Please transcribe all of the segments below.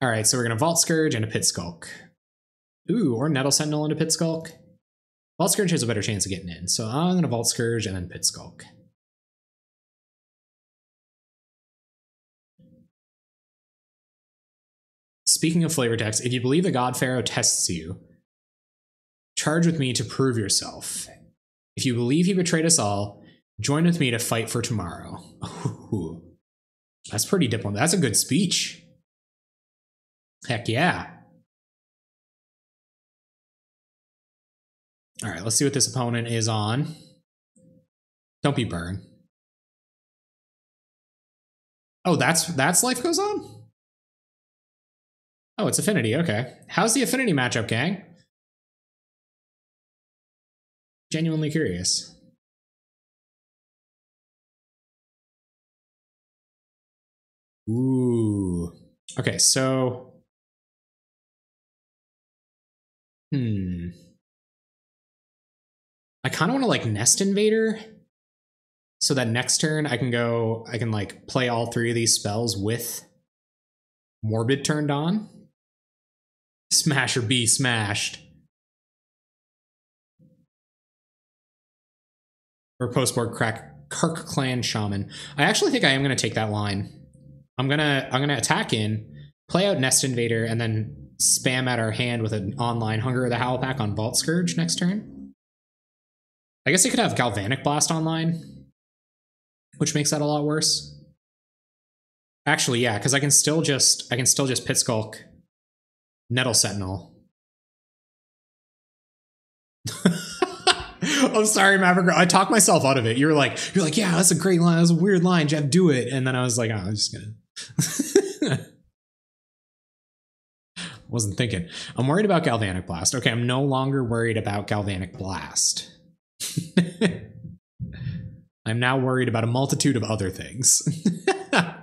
All right, so we're going to Vault Skirge and a Pit Skulk. Ooh, or Nettle Sentinel and a Pit Skulk. Vault Skirge has a better chance of getting in, so I'm going to Vault Skirge and then Pit Skulk. Speaking of flavor text, if you believe the God Pharaoh tests you, charge with me to prove yourself. If you believe he betrayed us all, join with me to fight for tomorrow. Ooh, that's pretty diplomatic. That's a good speech. Heck yeah. All right, let's see what this opponent is on. Don't be burned. Oh, that's Life Goes On? Oh, it's Affinity, okay. How's the Affinity matchup, gang? Genuinely curious. Ooh. Okay, so... I kind of want to like Nest Invader so that next turn I can like play all three of these spells with Morbid turned on. Smash or be smashed. Or postboard crack Kirk Clan Shaman. I actually think I am going to take that line. I'm gonna attack in, play out Nest Invader, and then spam at our hand with an online Hunger of the Howl pack on Vault Skirge next turn. I guess I could have Galvanic Blast online, which makes that a lot worse. Actually, yeah, because I can still just Pit Skulk, Nettle Sentinel. I'm sorry, Maverick. I talked myself out of it. You're like, yeah, that's a great line. That's a weird line, Jeff. Do it. And then I was like, oh, I'm just gonna. Wasn't thinking. I'm worried about Galvanic Blast. Okay, I'm no longer worried about Galvanic Blast. I'm now worried about a multitude of other things. All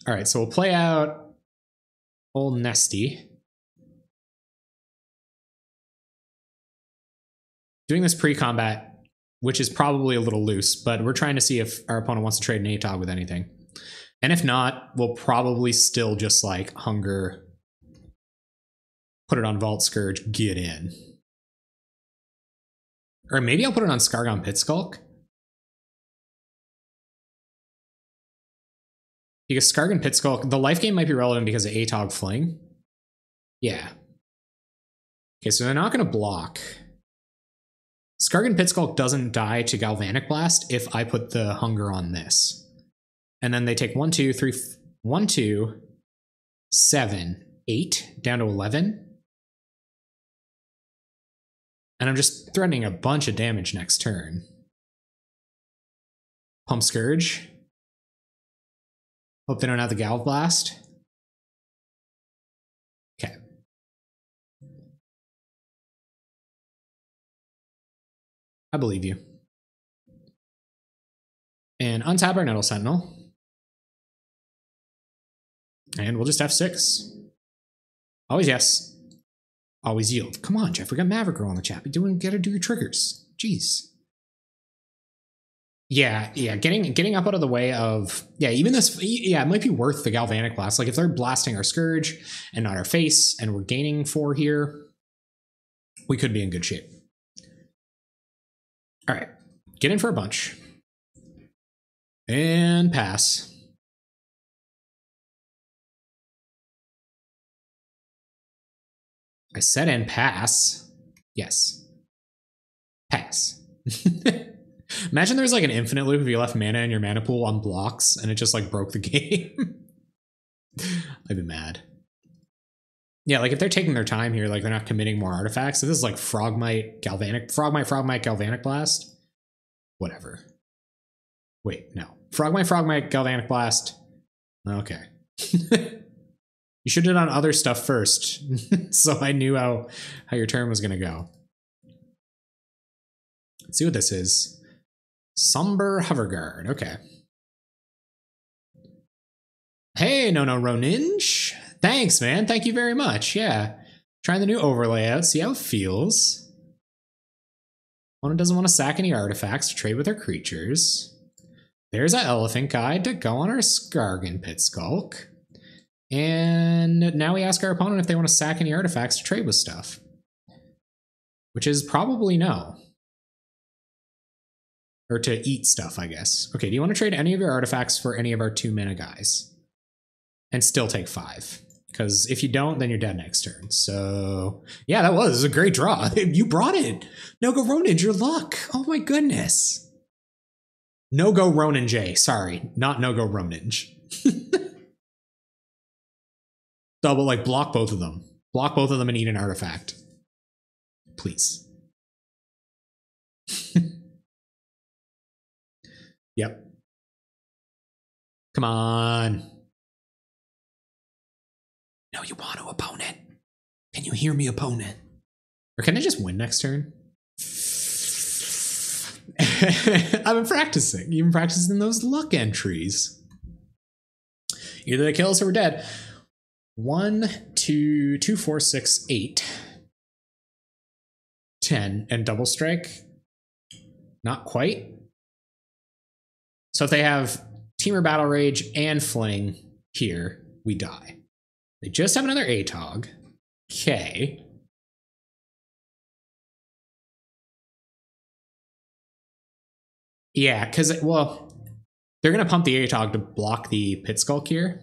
right, so we'll play out old Nesty. Doing this pre-combat, which is probably a little loose, but we're trying to see if our opponent wants to trade an Atog with anything. And if not, we'll probably still just like Hunger, put it on Vault Skirge, get in. Or maybe I'll put it on Skargon Pit Skulk. Because Skargon Pit Skulk, the life gain might be relevant because of Atog Fling. Yeah. Okay, so they're not going to block. Skargon Pit Skulk doesn't die to Galvanic Blast if I put the Hunger on this. And then they take 1, 2, 3, 1, 2, 7, 8, down to 11. And I'm just threatening a bunch of damage next turn. Pump Scourge. Hope they don't have the Gal Blast. Okay. I believe you. And untap our Nettle Sentinel. And we'll just F6. Always yes. Always yield. Come on, Jeff. We got Maverick Girl on the chat. You gotta do your triggers. Jeez. Yeah. Getting up out of the way of even this. Yeah, it might be worth the Galvanic Blast. Like if they're blasting our Scourge and not our face, and we're gaining 4 here, we could be in good shape. All right, get in for a bunch and pass. I said and pass. Yes. Pass. Imagine there's like an infinite loop if you left mana in your mana pool on blocks and it just like broke the game. I'd be mad. Yeah, like if they're taking their time here, like they're not committing more artifacts. So this is like Frogmite, Galvanic Blast. Whatever. Wait, no. Frogmite, Galvanic Blast. Okay. You should have done other stuff first, so I knew how your turn was going to go. Let's see what this is. Somber Hoverguard. Okay. Hey, No Roninj. Thanks, man. Thank you very much. Yeah. Trying the new overlay out. See how it feels. Opponent doesn't want to sack any artifacts to trade with their creatures. There's our Elephant Guide to go on our Skargon Pit Skulk. And now we ask our opponent if they want to sack any artifacts to trade with stuff. Which is probably no. Or to eat stuff, I guess. Okay, do you want to trade any of your artifacts for any of our 2-mana guys? And still take 5. Because if you don't, then you're dead next turn. So, yeah, that was a great draw. You brought it. No-Go Ronin, your luck. Oh my goodness. No-Go Ronin J. Sorry, not No-Go Ronin. Double, like, block both of them. Block both of them and eat an artifact. Please. Yep. Come on. No, you want to, opponent. Can you hear me, opponent? Or can I just win next turn? I've been practicing. You've been practicing those luck entries. Either they kill us or we're dead. 1, 2, 2, 4, 6, 8. 10. And double strike? Not quite. So if they have Teamer Battle Rage and Fling here, we die. They just have another Atog. Okay. Yeah, because, well, they're going to pump the Atog to block the Pit Skulk here.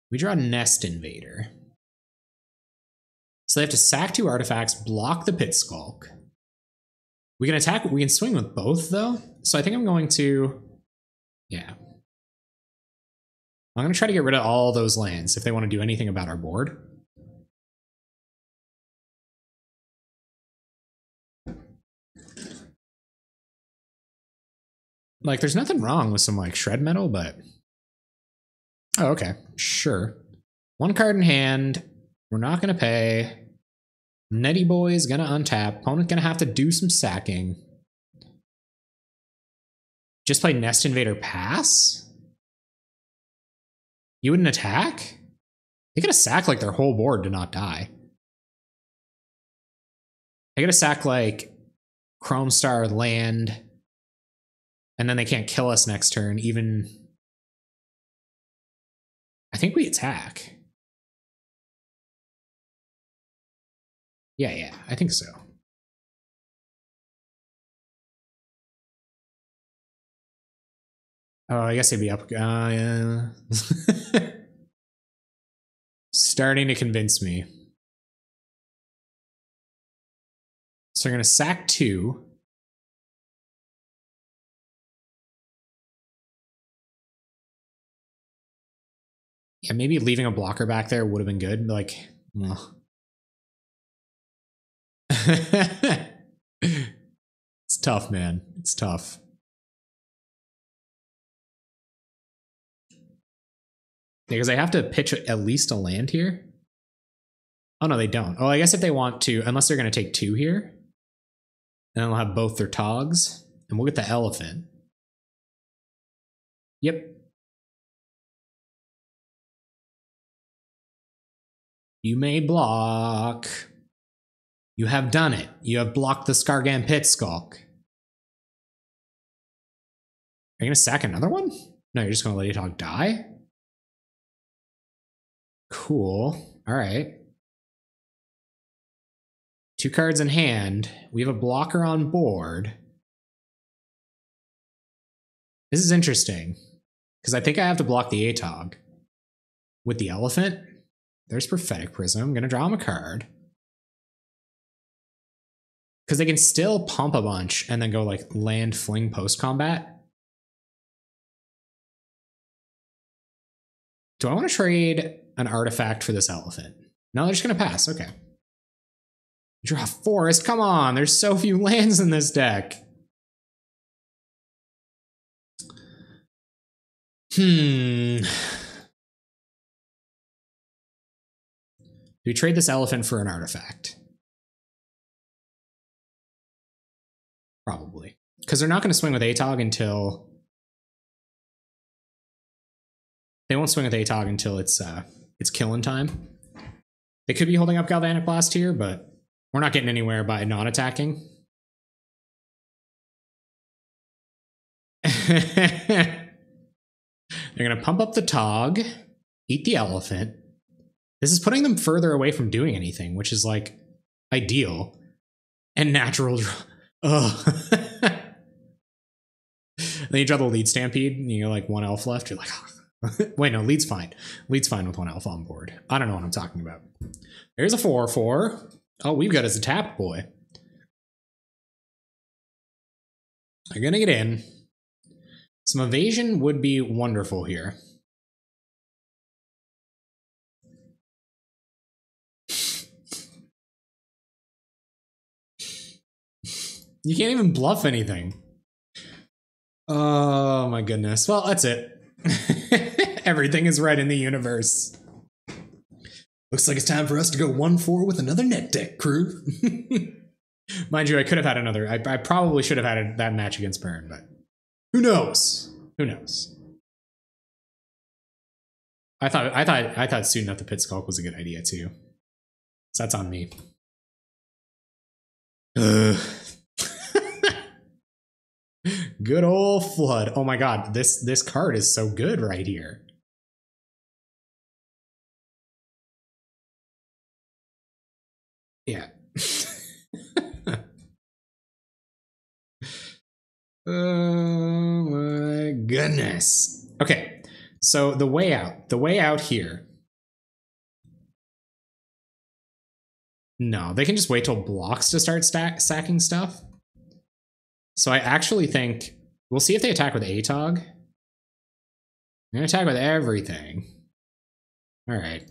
We draw Nest Invader. So they have to sack 2 artifacts, block the Pit Skulk. We can attack, we can swing with both, though. So I think I'm going to, yeah. I'm going to try to get rid of all those lands if they want to do anything about our board. Like, there's nothing wrong with some, like, shred metal, but... Oh, okay. Sure. 1 card in hand. We're not going to pay. Netty Boy's going to untap. Opponent going to have to do some sacking. Just play Nest Invader pass? You wouldn't attack? They gotta sack, like, their whole board to not die. They gotta sack, like, Chrome Star land... And then they can't kill us next turn, even... I think we attack. Yeah, I think so. Oh, I guess they'd be up. Yeah. Starting to convince me. So they're going to sack 2. Yeah, maybe leaving a blocker back there would have been good. Like, well. It's tough, man. It's tough. Because they have to pitch at least a land here. Oh, no, they don't. Oh, I guess if they want to, unless they're going to take 2 here. And then they'll have both their Togs. And we'll get the elephant. Yep. You may block. You have done it. You have blocked the Skargan Pit Skulk. Are you going to sack another one? No, you're just going to let Atog die? Cool. All right. 2 cards in hand. We have a blocker on board. This is interesting. Because I think I have to block the Atog. With the elephant. There's Prophetic Prism. I'm going to draw him a card. Because they can still pump a bunch and then go like land fling post-combat. Do I want to trade an artifact for this elephant? No, they're just going to pass. Okay. Draw Forest. Come on. There's so few lands in this deck. Do we trade this elephant for an artifact? Probably. Because they're not going to swing with Atog until... They won't swing with Atog until it's killing time. They could be holding up Galvanic Blast here, but we're not getting anywhere by not attacking. They're going to pump up the Tog. eat the elephant. This is putting them further away from doing anything, which is like ideal. And natural draw. Ugh. Then you draw the lead Stampede, and you're like 1 elf left. You're like, oh. Wait, no, lead's fine. Lead's fine with 1 elf on board. I don't know what I'm talking about. There's a 4/4. Oh, we've got us a tapped boy. They're gonna get in. Some evasion would be wonderful here. You can't even bluff anything. Oh my goodness. Well, that's it. Everything is right in the universe. Looks like it's time for us to go 1-4 with another net deck, crew. Mind you, I could have had another. I probably should have had that match against Burn, but who knows? Who knows? I thought suiting up the Pit Skulk was a good idea too. So that's on me. Good old Flood. Oh my god, this card is so good right here. Yeah. Oh my goodness. Okay, so the way out here. No, they can just wait till blocks to start sacking stuff. So I actually think we'll see if they attack with Atog. They're gonna attack with everything. All right.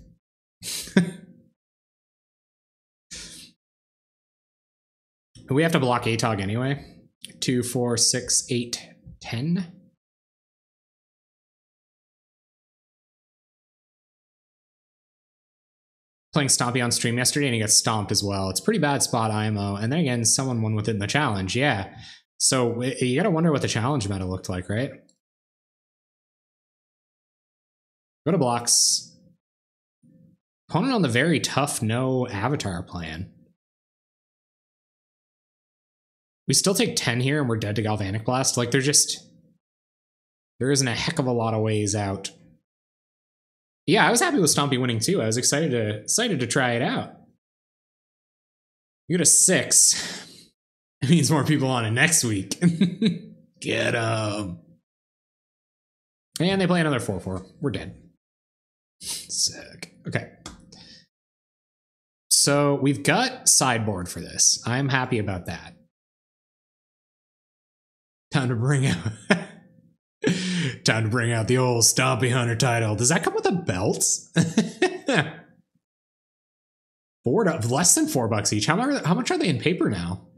We have to block Atog anyway. 2, 4, 6, 8, 10. Playing Stompy on stream yesterday and he got stomped as well. It's pretty bad spot IMO. And then again, someone won with it in the challenge. Yeah. So you gotta wonder what the challenge meta looked like, right? Go to blocks. Opponent on the very tough no avatar plan. We still take 10 here and we're dead to Galvanic Blast. Like, there isn't a heck of a lot of ways out. Yeah, I was happy with Stompy winning too. I was excited to try it out. You get a 6. It means more people on it next week. Get 'em. And they play another 4/4. We're dead. Sick. Okay. So we've got sideboard for this. I'm happy about that. Time to bring out the old Stompy Hunter title. Does that come with a belt? Less than $4 each. How much are they in paper now?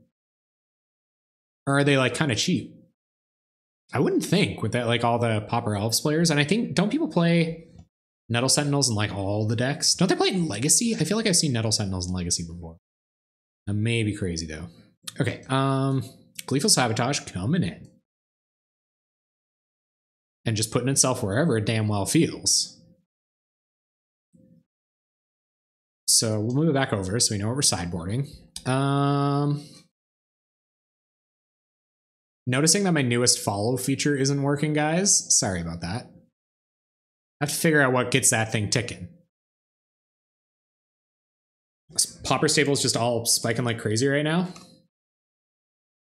Or are they like kind of cheap? I wouldn't think with that, like all the Pauper Elves players. And I think, don't people play Nettle Sentinels in like all the decks? Don't they play in Legacy? I feel like I've seen Nettle Sentinels in Legacy before. That may be crazy though. Okay, Gleeful Sabotage coming in. And just putting itself wherever it damn well feels. So we'll move it back over so we know what we're sideboarding. Noticing that my newest follow feature isn't working, guys. Sorry about that. I have to figure out what gets that thing ticking. Pauper Staple's just all spiking like crazy right now.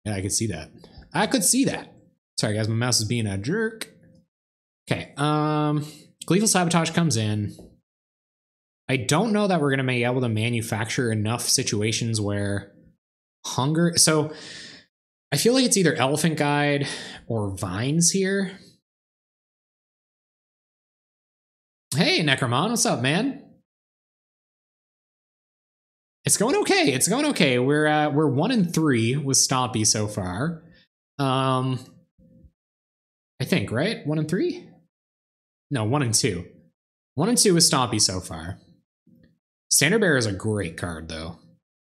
Yeah, I could see that. I could see that. Sorry, guys, my mouse is being a jerk. Okay, Gleeful Sabotage comes in. I don't know that we're going to be able to manufacture enough situations where hunger... So, I feel like it's either Elephant Guide or Vines here. Hey, Necromon, what's up, man? It's going okay. It's going okay. We're 1-3 with Stompy so far. I think, right? 1-3? No, 1-2. 1-2 with Stompy so far. Standard Bearer is a great card, though.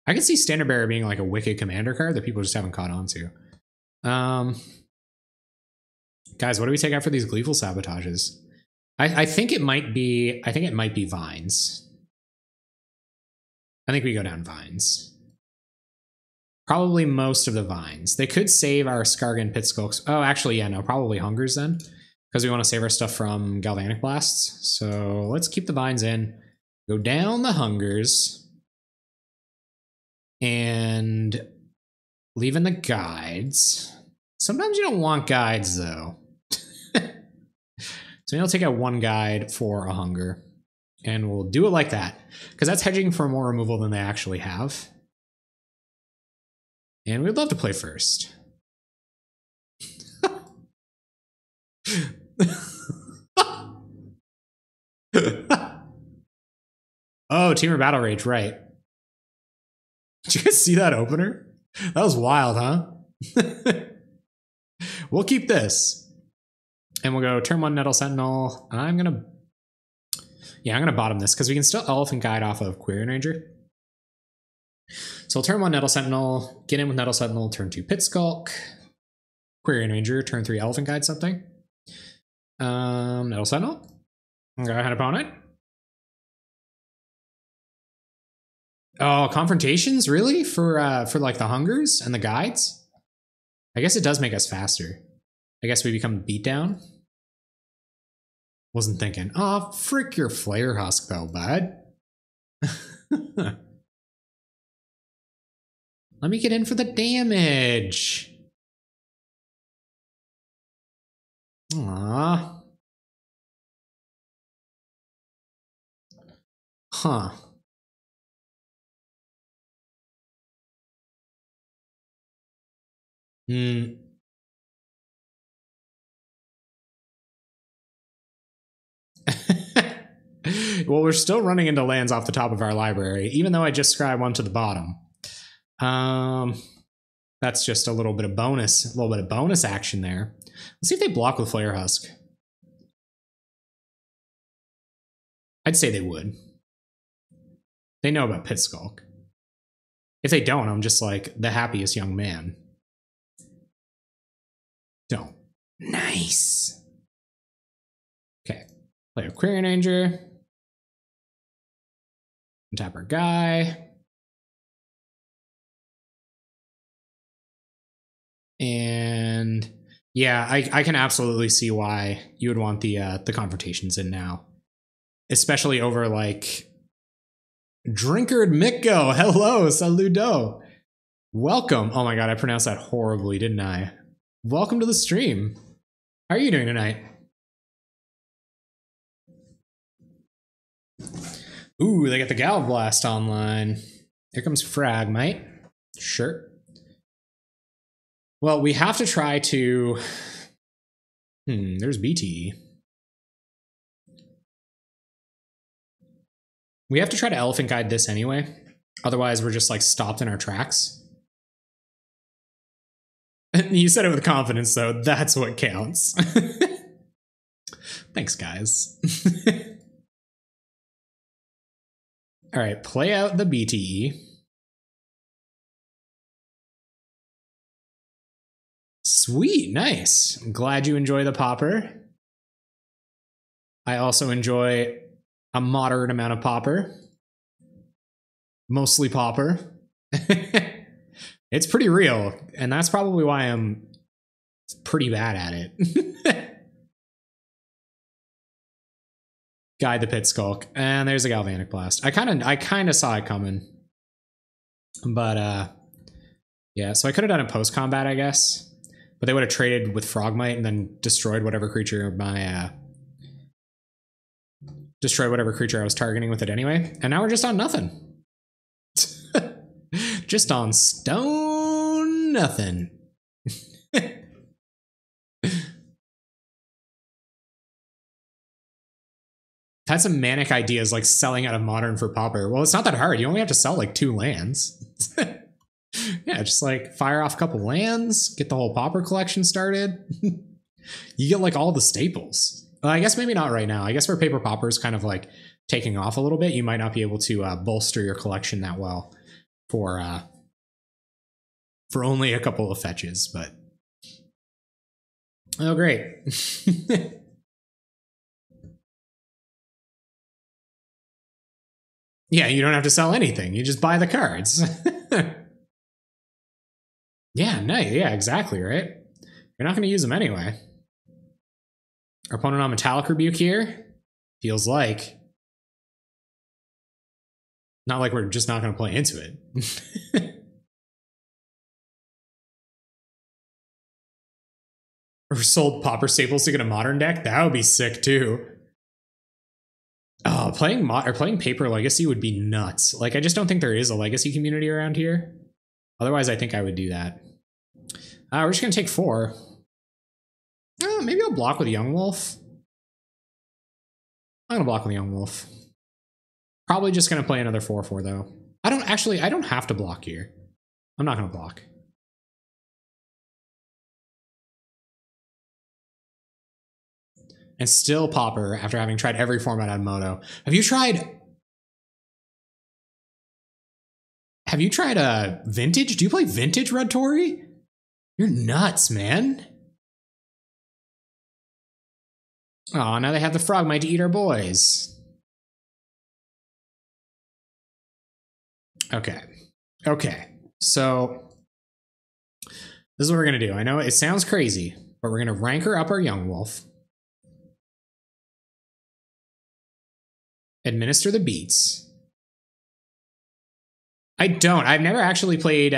I could see Standard Bearer being like a wicked commander card that people just haven't caught on to. Guys, what do we take out for these Gleeful Sabotages? I think it might be Vines. I think we go down Vines. Probably most of the Vines. They could save our Skargan Pit Skulks. Oh, actually, yeah, no, probably Hungers then. because we want to save our stuff from Galvanic Blasts. So let's keep the binds in, go down the hungers, and leave in the guides. Sometimes you don't want guides though. So maybe I'll take out one guide for a hunger, and we'll do it like that, because that's hedging for more removal than they actually have. And we'd love to play first. Oh, Teamer Battle Rage, right. Did you guys see that opener? That was wild, huh? We'll keep this. And we'll go turn 1 Nettle Sentinel. I'm gonna bottom this because we can still Elephant Guide off of Quirion Ranger. So we'll turn 1 Nettle Sentinel, get in with Nettle Sentinel, turn 2 Pit Skulk, Quirion Ranger, turn 3 Elephant Guide something. Nettle Sentinel. Go ahead, opponent. Oh, confrontations? Really? For like the hungers and the guides? I guess it does make us faster. I guess we become beatdown. Wasn't thinking. Oh, frick your Flare Husk though, bud. Let me get in for the damage. Aww. Huh. Hmm. Well, we're still running into lands off the top of our library, even though I just scribed one to the bottom. That's just a little bit of bonus action there. Let's see if they block with Flare Husk. I'd say they would. They know about Pit Skulk. If they don't, I'm just like the happiest young man. Don't. Nice. Okay. Play a Quirion Ranger. Tap our guy. And yeah, I can absolutely see why you would want the confrontations in now. Especially over like Drinkard Mikko. Hello, saludo. Welcome. Oh my god, I pronounced that horribly, didn't I? Welcome to the stream. How are you doing tonight? Ooh, they got the Gal Blast online. Here comes Fragmite. Sure. Well, we have to try to... there's BTE. We have to try to Elephant Guide this anyway. Otherwise, we're just like stopped in our tracks. You said it with confidence, though. That's what counts. Thanks, guys. All right, play out the BTE. Sweet, nice. I'm glad you enjoy the Pauper. I also enjoy a moderate amount of Pauper. Mostly Pauper. It's pretty real, and that's probably why I'm pretty bad at it. Guide the Pit Skulk, and there's a Galvanic Blast. I kind of saw it coming, but yeah. So I could have done it post combat, I guess, but they would have traded with Frogmite and then destroyed whatever creature I was targeting with it anyway. And now we're just on nothing. Just on stone nothing. Had some manic ideas like selling out of Modern for Pauper. Well, it's not that hard. You only have to sell like 2 lands. Yeah, just like fire off a couple lands, get the whole Pauper collection started. You get like all the staples. Well, I guess maybe not right now. I guess where Paper Pauper is kind of like taking off a little bit, you might not be able to bolster your collection that well for only a couple of fetches, but oh great. Yeah, you don't have to sell anything. You just buy the cards. Yeah, no, yeah, exactly, right? You're not going to use them anyway. Our opponent on Metallic Rebuke here. Feels like. Not like we're just not going to play into it. Or sold Pauper staples to get a modern deck? That would be sick too. Oh, playing Paper Legacy would be nuts. Like, I just don't think there is a Legacy community around here. Otherwise, I think I would do that. We're just going to take 4. Maybe I'll block with Young Wolf. I'm going to block with Young Wolf. Probably just going to play another 4/4 though. I don't have to block here. I'm not going to block. And still Pauper after having tried every format on Moto. Have you tried Vintage? Do you play Vintage, Red Tory? You're nuts, man. Oh, now they have the Frogmite to eat our boys. Okay. So this is what we're gonna do. I know it sounds crazy, but we're gonna ranker up our Young Wolf. Administer the beats. I've never actually played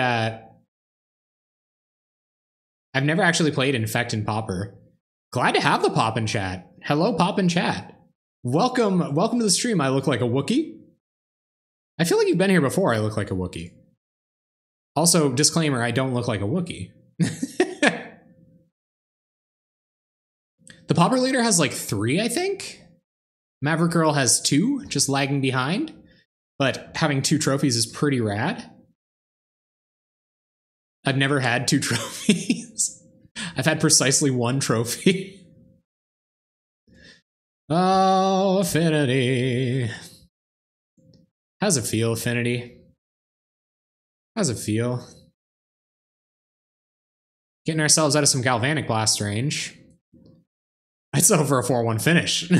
Infect and Pauper. Glad to have the Pop in chat. Hello, Pop in chat. Welcome to the stream. I look like a Wookiee. I feel like you've been here before. I look like a Wookiee. Also, disclaimer, I don't look like a Wookiee. The Pauper leader has like 3, I think. Maverick Girl has 2, just lagging behind. But having 2 trophies is pretty rad. I've never had 2 trophies. I've had precisely 1 trophy. Oh, Affinity. How's it feel, Affinity? How's it feel? Getting ourselves out of some Galvanic Blast range. I'd settle for a 4-1 finish.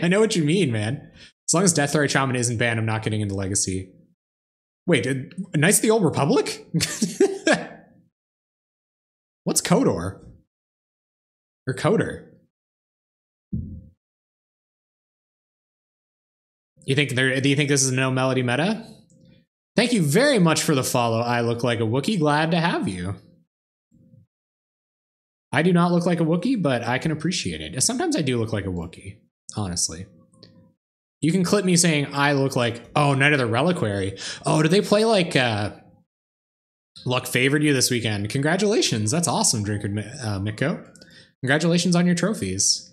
I know what you mean, man. As long as Deathray Shaman isn't banned, I'm not getting into Legacy. Wait, Knights of the Old Republic? What's Kodor? Or Coder? Do you think this is a no melody meta? Thank you very much for the follow. I look like a Wookiee. Glad to have you. I do not look like a Wookiee, but I can appreciate it. Sometimes I do look like a Wookiee, honestly. You can clip me saying I look like, oh, Knight of the Reliquary. Oh, do they play like Luck favored you this weekend? Congratulations. That's awesome, Drinker Mikko. Congratulations on your trophies.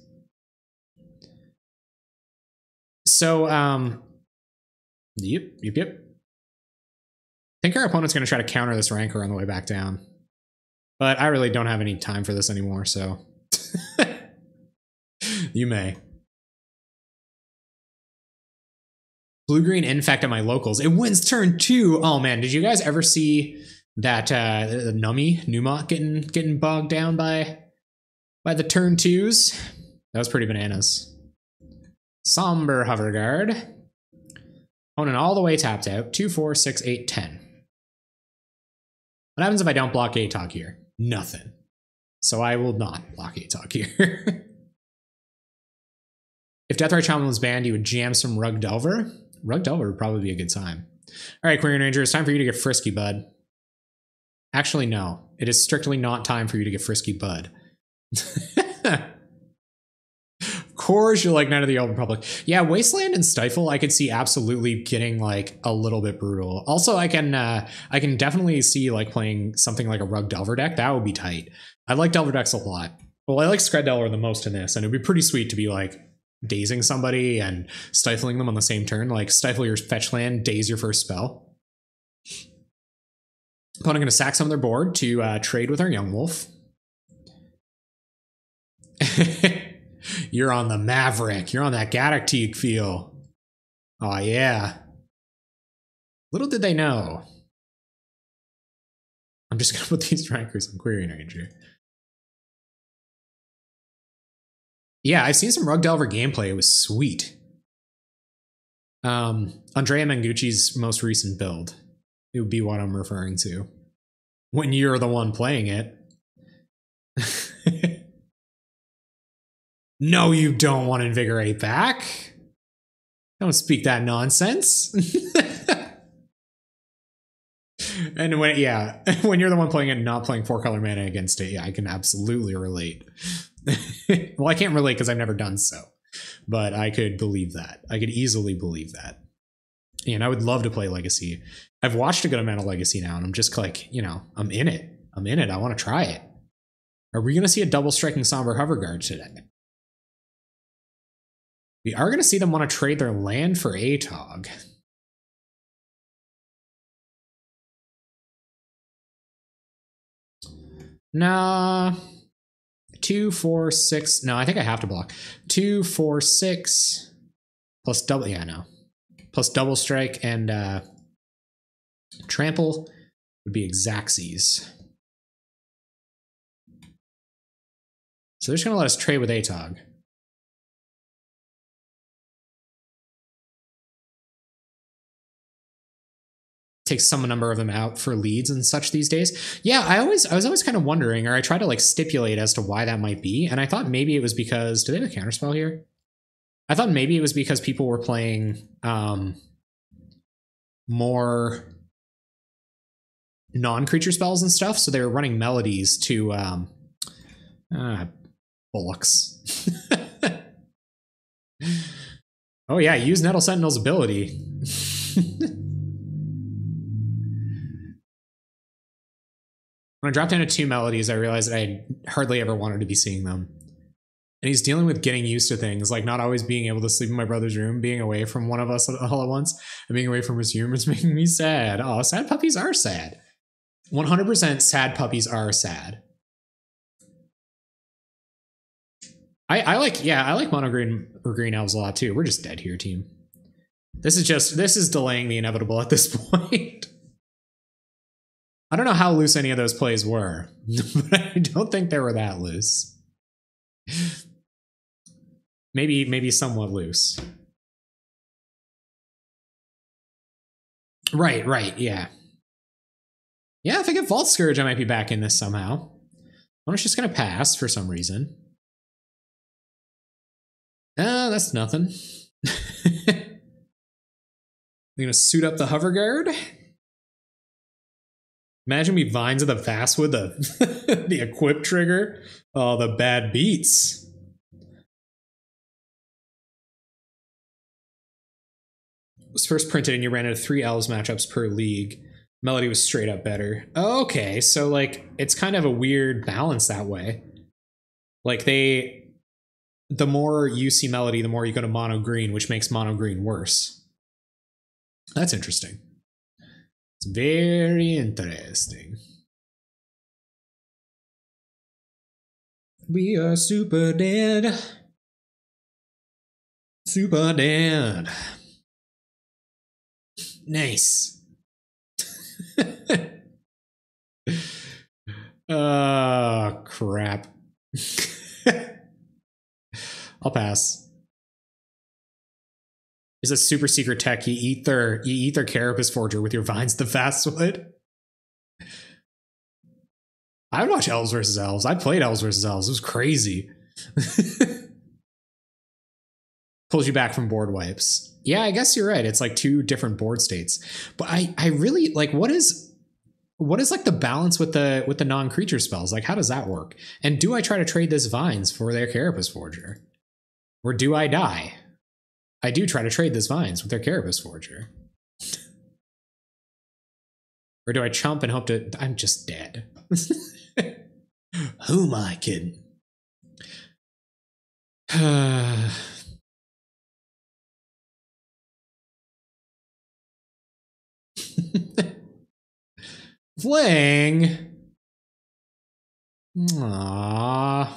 So, yep. I think our opponent's going to try to counter this Rancor on the way back down. But I really don't have any time for this anymore, so you may. Blue-green Infect at my locals. It wins turn 2. Oh man, did you guys ever see that Numot getting bogged down by the turn 2s? That was pretty bananas. Somber Hoverguard. Opponent all the way tapped out. 2, 4, 6, 8, 10. What happens if I don't block Atog here? Nothing. So I will not block Atog here. If Deathray Shaman was banned, you would jam some Rug Delver. Rug Delver would probably be a good time. All right, Query Ranger, it's time for you to get frisky, bud. Actually, no. It is strictly not time for you to get frisky, bud. Of course, you're like Knight of the Old Republic. Yeah, Wasteland and Stifle, I could see absolutely getting like a little bit brutal. Also, I can definitely see like playing something like a Rug Delver deck. That would be tight. I like Delver decks a lot. Well, I like Scred Delver the most in this, and it'd be pretty sweet to be like dazing somebody and stifling them on the same turn. Like stifle your fetch land, daze your first spell. Opponent going to sack some of their board to trade with our Young Wolf. You're on the Maverick. You're on that Gaddock feel. Oh, yeah. Little did they know. I'm just going to put these Rankers on Query Ranger. Yeah, I've seen some Rug Delver gameplay. It was sweet. Andrea Mangucci's most recent build. It would be what I'm referring to. When you're the one playing it. No, you don't want Invigorate back. Don't speak that nonsense. And when, yeah, when you're the one playing it and not playing 4-color mana against it, yeah, I can absolutely relate. Well, I can't relate because I've never done so, but I could believe that. I could easily believe that. And I would love to play Legacy. I've watched a good amount of Legacy now, and I'm just like, you know, I'm in it. I'm in it. I want to try it. Are we going to see a double striking Somber Hoverguard today? We are going to see them want to trade their land for Atog. Nah. 2, 4, 6. No, I think I have to block. 2, 4, 6 plus double. Yeah, no. Plus double strike and trample would be Xaxes. So they're just going to let us trade with Atog. Takes some number of them out for leads and such these days. Yeah, I was always kind of wondering, or I tried to like stipulate as to why that might be, and I thought maybe it was because, do they have a counterspell here? I thought maybe it was because people were playing more non-creature spells and stuff, so they were running melodies to bullocks. Oh yeah, use Nettle Sentinel's ability. When I dropped down to 2 melodies, I realized that I hardly ever wanted to be seeing them. And he's dealing with getting used to things, like not always being able to sleep in my brother's room, being away from one of us all at once, and being away from his room is making me sad. Oh, sad puppies are sad. 100% sad puppies are sad. I like mono green or green elves a lot too. We're just dead here, team. This is delaying the inevitable at this point. I don't know how loose any of those plays were, but I don't think they were that loose. Maybe somewhat loose. Right, yeah. Yeah, if I get Vault Skirge, I might be back in this somehow. I'm just gonna pass for some reason. That's nothing. I'm gonna suit up the Hoverguard. Imagine we Vines of the Vastwood, the equip trigger. Oh, the bad beats. It was first printed and you ran into 3 elves matchups per league. Melody was straight up better. Okay, so like it's kind of a weird balance that way. Like the more you see Melody, the more you go to mono green, which makes mono green worse. That's interesting. It's very interesting. We are super dead. Super dead. Nice. Oh, crap. I'll pass. Is a super secret tech. You eat their Carapace Forger with your Vines the Fastwood. I would watch Elves vs. Elves. I played Elves vs. Elves. It was crazy. Pulls you back from board wipes. Yeah, I guess you're right. It's like 2 different board states. But I really like what is like the balance with the non-creature spells? Like how does that work? And do I try to trade this Vines for their Carapace Forger? Or do I die? I do try to trade this Vines with their Carapace Forger. Or do I chump and hope to... I'm just dead. Who am I kidding? Fling! Aww.